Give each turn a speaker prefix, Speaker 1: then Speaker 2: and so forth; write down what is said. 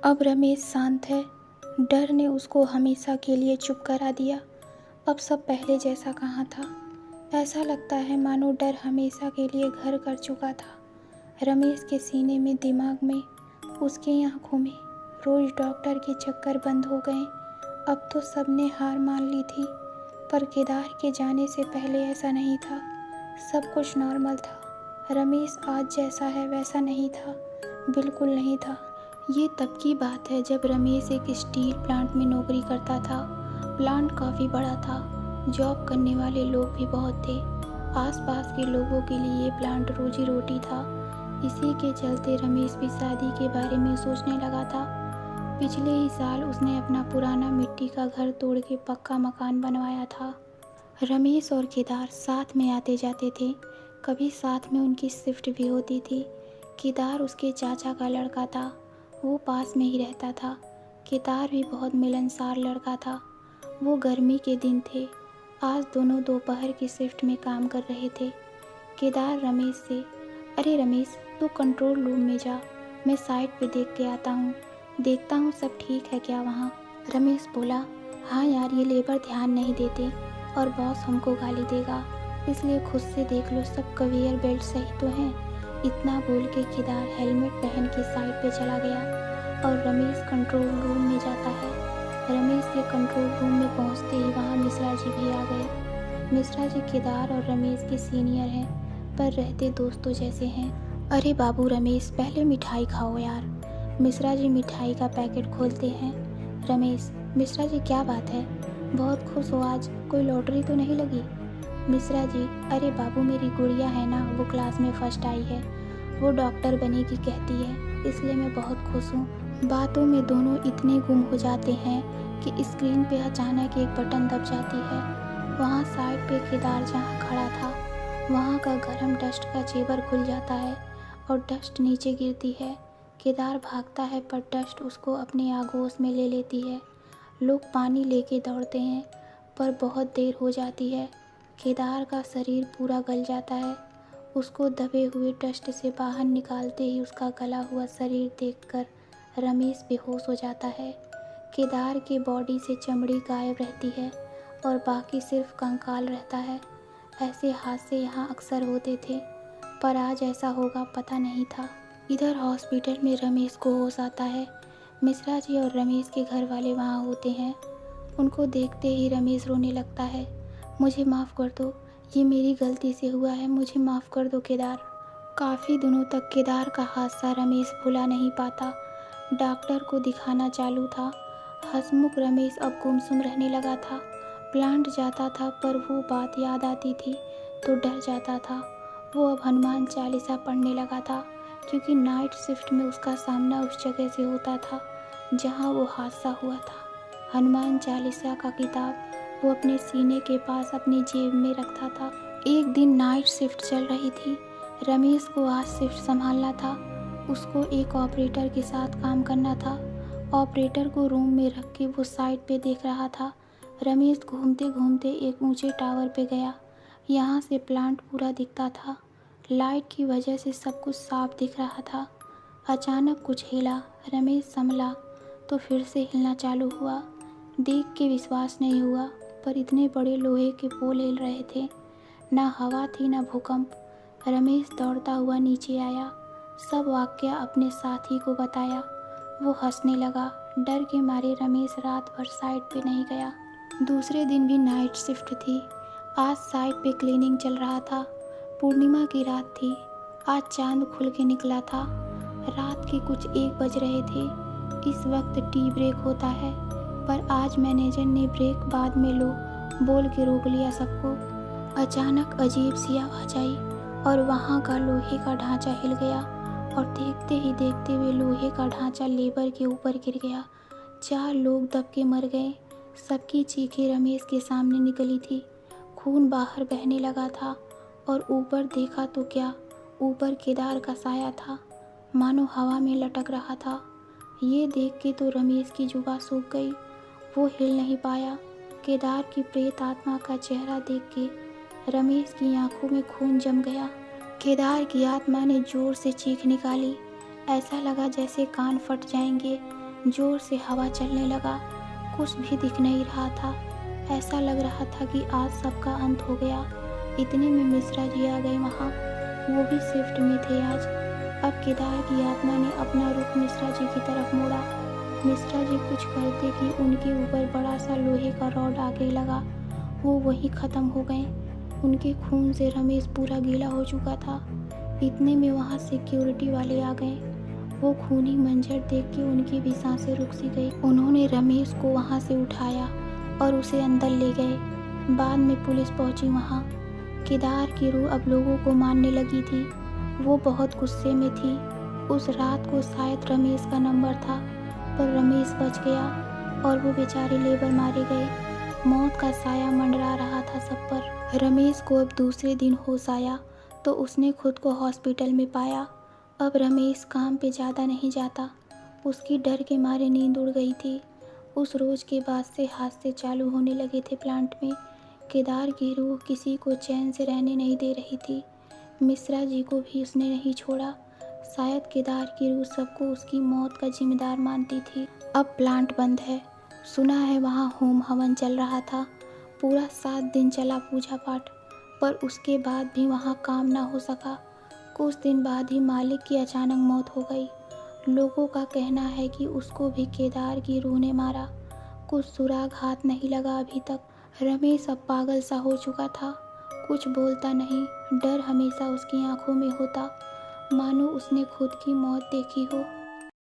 Speaker 1: अब रमेश शांत है। डर ने उसको हमेशा के लिए चुप करा दिया। अब सब पहले जैसा कहाँ था। ऐसा लगता है मानो डर हमेशा के लिए घर कर चुका था। रमेश के सीने में, दिमाग में, उसकी आंखों में रोज डॉक्टर के चक्कर बंद हो गए। अब तो सबने हार मान ली थी, पर केदार के जाने से पहले ऐसा नहीं था। सब कुछ नॉर्मल था। रमेश आज जैसा है वैसा नहीं था, बिल्कुल नहीं था। ये तब की बात है जब रमेश एक स्टील प्लांट में नौकरी करता था। प्लांट काफ़ी बड़ा था, जॉब करने वाले लोग भी बहुत थे। आसपास के लोगों के लिए ये प्लांट रोजी रोटी था। इसी के चलते रमेश भी शादी के बारे में सोचने लगा था। पिछले ही साल उसने अपना पुराना मिट्टी का घर तोड़ के पक्का मकान बनवाया था। रमेश और केदार साथ में आते जाते थे, कभी साथ में उनकी शिफ्ट भी होती थी। केदार उसके चाचा का लड़का था, वो पास में ही रहता था। केदार भी बहुत मिलनसार लड़का था। वो गर्मी के दिन थे। आज दोनों दोपहर की शिफ्ट में काम कर रहे थे। केदार रमेश से, अरे रमेश, तू कंट्रोल रूम में जा, मैं साइट पे देख के आता हूँ, देखता हूँ सब ठीक है क्या वहाँ। रमेश बोला, हाँ यार, ये लेबर ध्यान नहीं देते और बॉस हमको गाली देगा, इसलिए खुद से देख लो सब कन्वेयर बेल्ट सही तो हैं। इतना बोल के केदार हेलमेट पहन के साइड पे चला गया और रमेश कंट्रोल रूम में जाता है। रमेश के कंट्रोल रूम में पहुंचते ही वहाँ मिश्रा जी भी आ गए। मिश्रा जी केदार और रमेश के सीनियर हैं, पर रहते दोस्तों जैसे हैं। अरे बाबू रमेश, पहले मिठाई खाओ यार। मिश्रा जी मिठाई का पैकेट खोलते हैं। रमेश, मिश्रा जी क्या बात है, बहुत खुश हो आज, कोई लॉटरी तो नहीं लगी? मिश्रा जी, अरे बाबू, मेरी गुड़िया है ना, वो क्लास में फर्स्ट आई है, वो डॉक्टर बनेगी कहती है, इसलिए मैं बहुत खुश हूँ। बातों में दोनों इतने गुम हो जाते हैं कि स्क्रीन पे अचानक एक बटन दब जाती है। वहाँ साइड पे केदार जहाँ खड़ा था, वहाँ का गर्म डस्ट का चेबर खुल जाता है और डस्ट नीचे गिरती है। केदार भागता है पर डस्ट उसको अपने आगोश में ले लेती है। लोग पानी लेके दौड़ते हैं पर बहुत देर हो जाती है। केदार का शरीर पूरा गल जाता है। उसको दबे हुए डस्ट से बाहर निकालते ही उसका गला हुआ शरीर देखकर रमेश बेहोश हो जाता है। केदार की बॉडी से चमड़ी गायब रहती है और बाकी सिर्फ कंकाल रहता है। ऐसे हादसे यहाँ अक्सर होते थे, पर आज ऐसा होगा पता नहीं था। इधर हॉस्पिटल में रमेश को होश आता है। मिश्रा जी और रमेश के घर वाले वहाँ होते हैं। उनको देखते ही रमेश रोने लगता है। मुझे माफ़ कर दो, ये मेरी गलती से हुआ है, मुझे माफ़ कर दो केदार। काफ़ी दिनों तक केदार का हादसा रमेश भुला नहीं पाता। डॉक्टर को दिखाना चालू था। हंसमुख रमेश अब गुमसुम रहने लगा था। प्लांट जाता था पर वो बात याद आती थी तो डर जाता था। वो अब हनुमान चालीसा पढ़ने लगा था, क्योंकि नाइट शिफ्ट में उसका सामना उस जगह से होता था जहाँ वो हादसा हुआ था। हनुमान चालीसा का किताब वो अपने सीने के पास अपनी जेब में रखता था। एक दिन नाइट शिफ्ट चल रही थी। रमेश को आज शिफ्ट संभालना था। उसको एक ऑपरेटर के साथ काम करना था। ऑपरेटर को रूम में रख के वो साइड पे देख रहा था। रमेश घूमते घूमते एक ऊंचे टावर पे गया। यहाँ से प्लांट पूरा दिखता था। लाइट की वजह से सब कुछ साफ दिख रहा था। अचानक कुछ हिला। रमेश संभला तो फिर से हिलना चालू हुआ। देख के विश्वास नहीं हुआ, पर इतने बड़े लोहे के पोल हिल रहे थे। ना हवा थी ना भूकंप। रमेश दौड़ता हुआ नीचे आया, सब वाकया अपने साथी को बताया। वो हंसने लगा। डर के मारे रमेश रात भर साइट पे नहीं गया। दूसरे दिन भी नाइट शिफ्ट थी। आज साइट पे क्लीनिंग चल रहा था। पूर्णिमा की रात थी। आज चांद खुल के निकला था। रात के कुछ 1 बज रहे थे। इस वक्त टी ब्रेक होता है, पर आज मैनेजर ने ब्रेक बाद में लो बोल के रोक लिया सबको। अचानक अजीब सी आवाज़ आई और वहाँ का लोहे का ढांचा हिल गया और देखते ही देखते हुए लोहे का ढांचा लेबर के ऊपर गिर गया। 4 लोग दब के मर गए। सबकी चीखें रमेश के सामने निकली थी। खून बाहर बहने लगा था और ऊपर देखा तो क्या, ऊपर केदार का साया था, मानो हवा में लटक रहा था। ये देख के तो रमेश की जुबां सूख गई। वो हिल नहीं पाया। केदार की प्रेत आत्मा का चेहरा देख के रमेश की आंखों में खून जम गया। केदार की आत्मा ने जोर से चीख निकाली। ऐसा लगा जैसे कान फट जाएंगे। जोर से हवा चलने लगा। कुछ भी दिख नहीं रहा था। ऐसा लग रहा था कि आज सबका अंत हो गया। इतने में मिश्रा जी आ गए वहाँ। वो भी शिफ्ट में थे आज। अब केदार की आत्मा ने अपना रुख मिश्रा जी की तरफ मोड़ा। मिश्रा जी कुछ करते कि उनके ऊपर बड़ा सा लोहे का रॉड आके लगा। वो वहीं ख़त्म हो गए। उनके खून से रमेश पूरा गीला हो चुका था। इतने में वहाँ सिक्योरिटी वाले आ गए। वो खूनी मंजर देख के उनकी भी सांसें रुक सी गई। उन्होंने रमेश को वहाँ से उठाया और उसे अंदर ले गए। बाद में पुलिस पहुँची वहाँ। केदार की रूह अब लोगों को मारने लगी थी। वो बहुत गुस्से में थी। उस रात को शायद रमेश का नंबर था, पर रमेश बच गया और वो बेचारे लेबर मारे गए। मौत का साया मंडरा रहा था सब पर। रमेश को अब दूसरे दिन होश आया तो उसने खुद को हॉस्पिटल में पाया। अब रमेश काम पे ज़्यादा नहीं जाता। उसकी डर के मारे नींद उड़ गई थी। उस रोज़ के बाद से हादसे चालू होने लगे थे प्लांट में। केदार की रूह किसी को चैन से रहने नहीं दे रही थी। मिश्रा जी को भी उसने नहीं छोड़ा। शायद केदार की रूह सबको उसकी मौत का जिम्मेदार मानती थी। अब प्लांट बंद है। सुना है वहाँ होम हवन चल रहा था। पूरा 7 दिन चला पूजा पाठ, पर उसके बाद भी वहाँ काम ना हो सका। कुछ दिन बाद ही मालिक की अचानक मौत हो गई। लोगों का कहना है कि उसको भी केदार की रूह ने मारा। कुछ सुराग हाथ नहीं लगा अभी तक। रमेश अब पागल सा हो चुका था। कुछ बोलता नहीं। डर हमेशा उसकी आंखों में होता, मानो उसने खुद की मौत देखी हो।